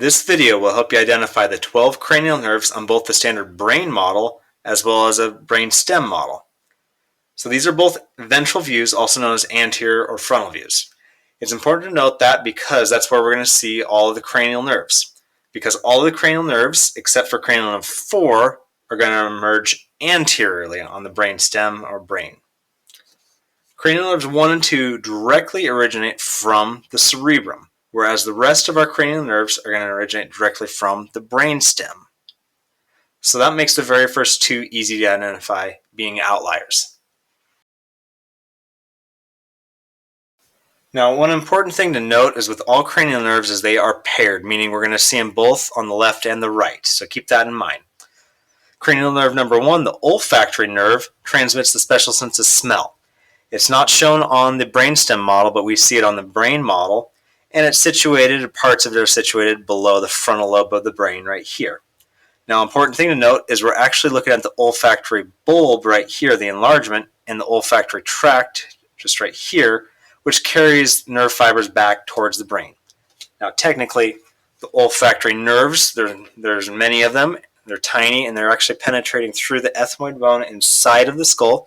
This video will help you identify the 12 cranial nerves on both the standard brain model as well as a brainstem model. So these are both ventral views, also known as anterior or frontal views. It's important to note that because that's where we're going to see all of the cranial nerves. Because all of the cranial nerves, except for cranial nerve 4, are going to emerge anteriorly on the brainstem or brain. Cranial nerves 1 and 2 directly originate from the cerebrum, whereas the rest of our cranial nerves are going to originate directly from the brainstem. So that makes the very first two easy to identify, being outliers. Now, one important thing to note is with all cranial nerves is they are paired, meaning we're going to see them both on the left and the right, so keep that in mind. Cranial nerve number 1, the olfactory nerve, transmits the special sense of smell. It's not shown on the brainstem model, but we see it on the brain model, and it's situated, parts of it are situated below the frontal lobe of the brain right here. Now, important thing to note is we're actually looking at the olfactory bulb right here, the enlargement, and the olfactory tract just right here, which carries nerve fibers back towards the brain. Now, technically, the olfactory nerves, there's many of them. They're tiny, and they're actually penetrating through the ethmoid bone inside of the skull,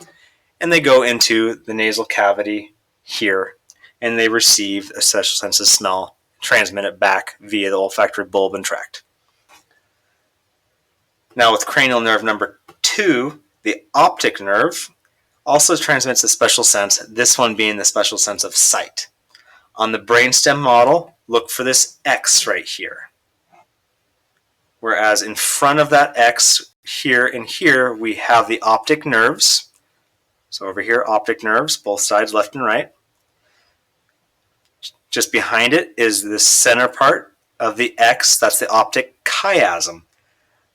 and they go into the nasal cavity here, and they receive a special sense of smell, transmit it back via the olfactory bulb and tract. Now, with cranial nerve number 2, the optic nerve also transmits a special sense, this one being the special sense of sight. On the brainstem model, look for this X right here. Whereas in front of that X, here and here, we have the optic nerves. So over here, optic nerves, both sides, left and right. Just behind it is the center part of the X, that's the optic chiasm.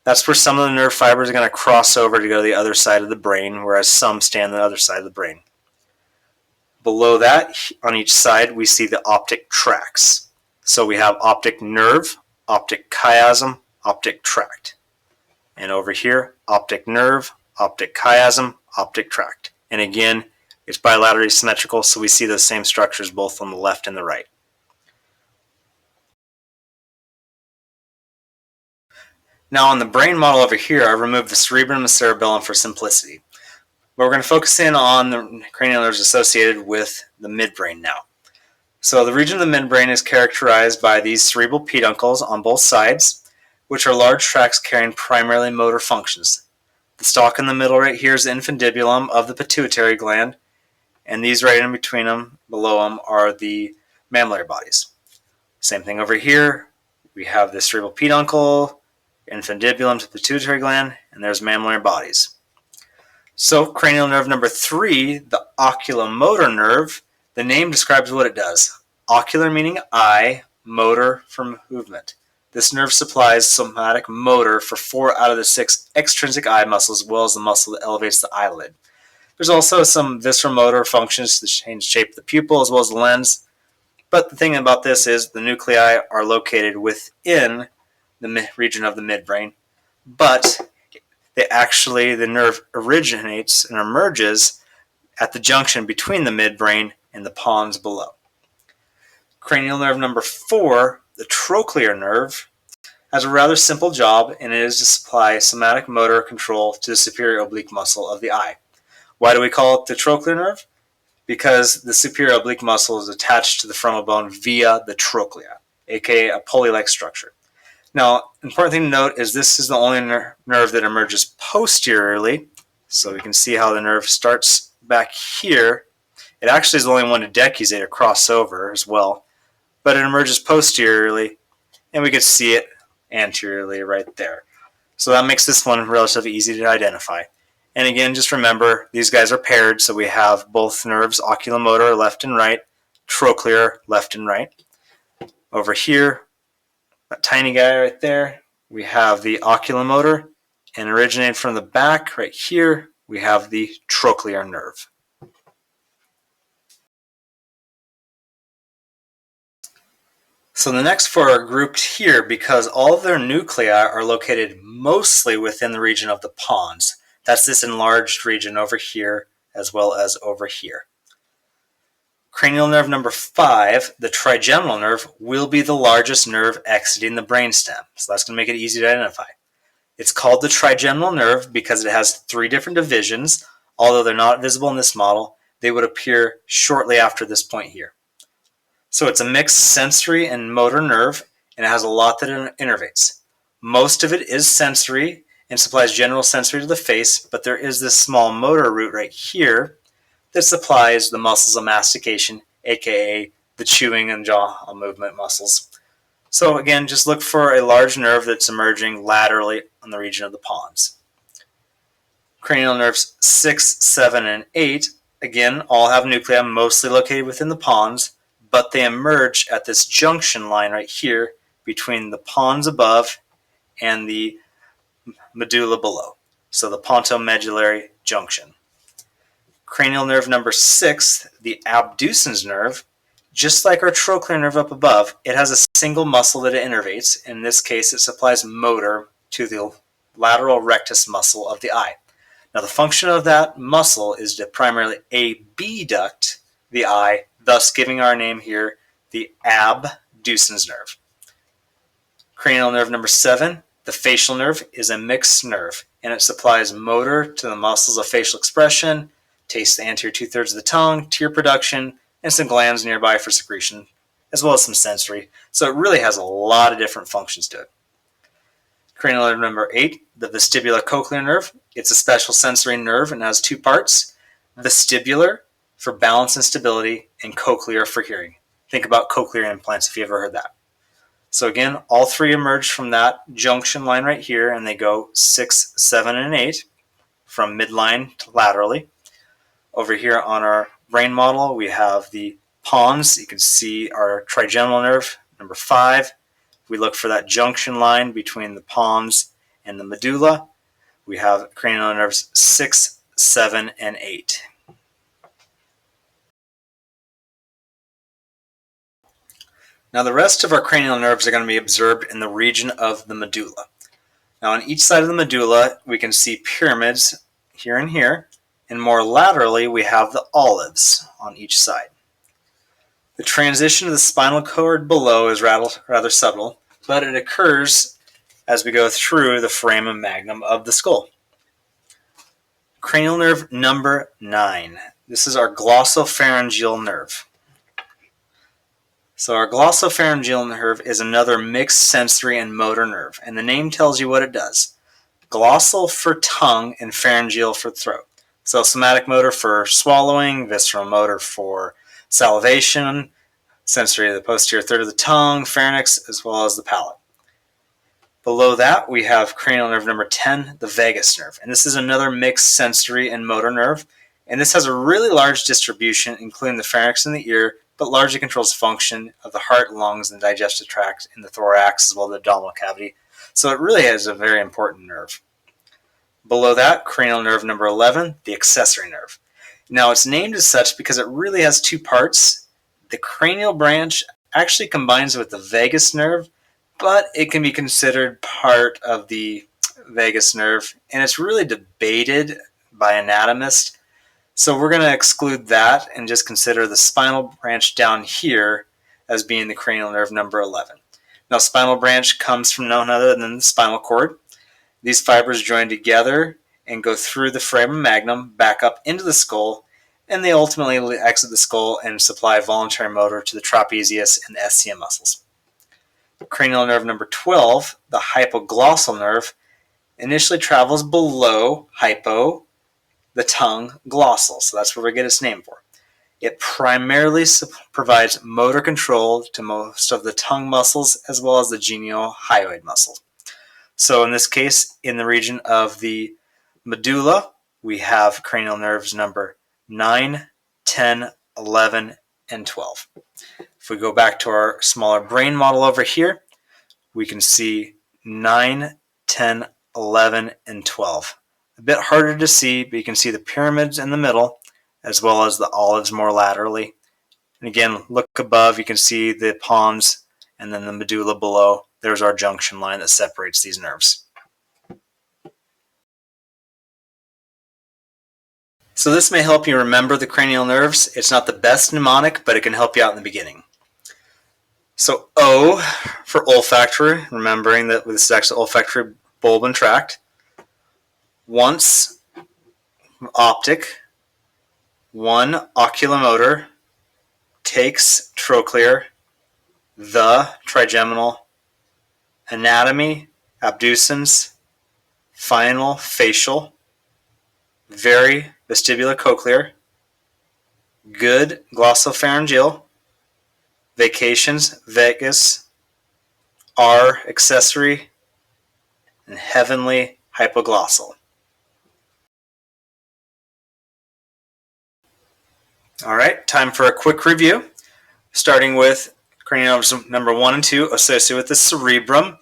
That's where some of the nerve fibers are going to cross over to go to the other side of the brain, whereas some stay on the other side of the brain. Below that, on each side, we see the optic tracts. So we have optic nerve, optic chiasm, optic tract. And over here, optic nerve, optic chiasm, optic tract. And again, it's bilaterally symmetrical, so we see the same structures both on the left and the right. Now on the brain model over here, I removed the cerebrum and the cerebellum for simplicity. But we're going to focus in on the cranial nerves associated with the midbrain now. So the region of the midbrain is characterized by these cerebral peduncles on both sides, which are large tracts carrying primarily motor functions. The stalk in the middle right here is the infundibulum of the pituitary gland, and these right in between them, below them, are the mammillary bodies. Same thing over here. We have the cerebral peduncle, infundibulum to the pituitary gland, and there's mammillary bodies. So cranial nerve number 3, the oculomotor nerve, the name describes what it does. Ocular meaning eye, motor for movement. This nerve supplies somatic motor for 4 out of the 6 extrinsic eye muscles, as well as the muscle that elevates the eyelid. There's also some visceromotor functions to change the shape of the pupil as well as the lens. But the thing about this is the nuclei are located within the region of the midbrain, but the nerve originates and emerges at the junction between the midbrain and the pons below. Cranial nerve number 4, the trochlear nerve, has a rather simple job, and it is to supply somatic motor control to the superior oblique muscle of the eye. Why do we call it the trochlear nerve? Because the superior oblique muscle is attached to the frontal bone via the trochlea, aka a pulley-like structure. Now, important thing to note is this is the only nerve that emerges posteriorly. So we can see how the nerve starts back here. It actually is the only one to decusate or cross over as well. But it emerges posteriorly, and we can see it anteriorly right there. So that makes this one relatively easy to identify. And again, just remember, these guys are paired, so we have both nerves, oculomotor left and right, trochlear left and right. Over here, that tiny guy right there, we have the oculomotor, and originating from the back right here, we have the trochlear nerve. So the next 4 are grouped here because all of their nuclei are located mostly within the region of the pons. That's this enlarged region over here as well as over here. Cranial nerve number 5, the trigeminal nerve, will be the largest nerve exiting the brainstem. So that's going to make it easy to identify. It's called the trigeminal nerve because it has 3 different divisions. Although they're not visible in this model, they would appear shortly after this point here. So it's a mixed sensory and motor nerve, and it has a lot that innervates. Most of it is sensory and supplies general sensory to the face, but there is this small motor root right here that supplies the muscles of mastication, aka the chewing and jaw movement muscles. So again, just look for a large nerve that's emerging laterally on the region of the pons. Cranial nerves 6, 7, and 8, again, all have nuclei mostly located within the pons, but they emerge at this junction line right here between the pons above and the medulla below. So the pontomedullary junction. Cranial nerve number 6, the abducens nerve, just like our trochlear nerve up above, it has a single muscle that it innervates. In this case, it supplies motor to the lateral rectus muscle of the eye. Now, the function of that muscle is to primarily abduct the eye, thus giving our name here the abducens nerve. Cranial nerve number 7, the facial nerve, is a mixed nerve, and it supplies motor to the muscles of facial expression, taste the anterior 2/3 of the tongue, tear production, and some glands nearby for secretion, as well as some sensory. So it really has a lot of different functions to it. Cranial nerve number 8, the vestibulocochlear nerve. It's a special sensory nerve and has 2 parts. Vestibular for balance and stability, and cochlear for hearing. Think about cochlear implants if you ever heard that. So again, all 3 emerge from that junction line right here, and they go 6, 7, and 8 from midline to laterally. Over here on our brain model, we have the pons. You can see our trigeminal nerve, number 5. We look for that junction line between the pons and the medulla. We have cranial nerves 6, 7, and 8. Now the rest of our cranial nerves are going to be observed in the region of the medulla. Now on each side of the medulla, we can see pyramids here and here, and more laterally, we have the olives on each side. The transition to the spinal cord below is rather subtle, but it occurs as we go through the foramen magnum of the skull. Cranial nerve number 9. This is our glossopharyngeal nerve. So our glossopharyngeal nerve is another mixed sensory and motor nerve, and the name tells you what it does. Glossal for tongue and pharyngeal for throat. So somatic motor for swallowing, visceral motor for salivation, sensory of the posterior third of the tongue, pharynx, as well as the palate. Below that, we have cranial nerve number 10, the vagus nerve. And this is another mixed sensory and motor nerve. And this has a really large distribution, including the pharynx and the ear, but largely controls function of the heart, lungs, and digestive tract in the thorax, as well as the abdominal cavity. So it really is a very important nerve. Below that, cranial nerve number 11, the accessory nerve. Now it's named as such because it really has 2 parts. The cranial branch actually combines with the vagus nerve, but it can be considered part of the vagus nerve, and it's really debated by anatomists. So we're going to exclude that and just consider the spinal branch down here as being the cranial nerve number 11. Now, spinal branch comes from none other than the spinal cord. These fibers join together and go through the foramen magnum, back up into the skull, and they ultimately exit the skull and supply voluntary motor to the trapezius and the SCM muscles. Cranial nerve number 12, the hypoglossal nerve, initially travels below hypo, the tongue, glossal. So that's where we get its name for. It primarily provides motor control to most of the tongue muscles as well as the geniohyoid muscles. So in this case, in the region of the medulla, we have cranial nerves number 9, 10, 11, and 12. If we go back to our smaller brain model over here, we can see 9, 10, 11, and 12. A bit harder to see, but you can see the pyramids in the middle, as well as the olives more laterally. And again, look above, you can see the pons, and then the medulla below. There's our junction line that separates these nerves. So this may help you remember the cranial nerves. It's not the best mnemonic, but it can help you out in the beginning. So O for olfactory, remembering that this is actually olfactory bulb and tract. Once, optic. One, oculomotor. Takes, trochlear. The, trigeminal. Anatomy, abducens. Final, facial. Very, vestibulocochlear. Good, glossopharyngeal. Vacations, vagus. R, accessory. And heavenly, hypoglossal. All right, time for a quick review, starting with cranial nerves number 1 and 2 associated with the cerebrum.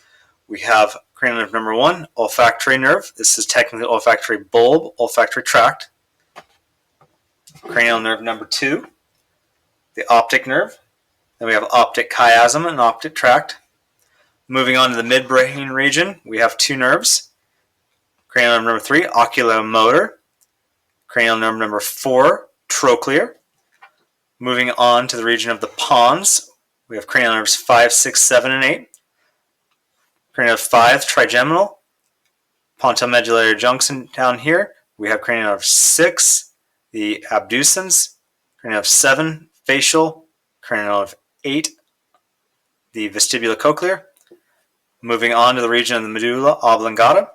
We have cranial nerve number 1, olfactory nerve. This is technically olfactory bulb, olfactory tract. Cranial nerve number 2, the optic nerve. Then we have optic chiasm and optic tract. Moving on to the midbrain region, we have 2 nerves. Cranial nerve number 3, oculomotor. Cranial nerve number 4, trochlear. Moving on to the region of the pons, we have cranial nerves 5, 6, 7, and 8. Cranial nerve 5, trigeminal. Pontomedullary junction down here. We have cranial nerve 6, the abducens. Cranial nerve 7, facial. Cranial nerve 8, the vestibulocochlear. Moving on to the region of the medulla oblongata,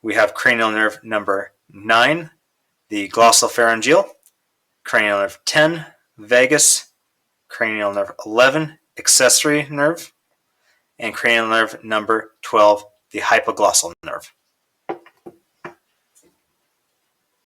we have cranial nerve number 9, the glossopharyngeal. Cranial nerve 10, vagus. Cranial nerve 11, accessory nerve. And cranial nerve number 12, the hypoglossal nerve.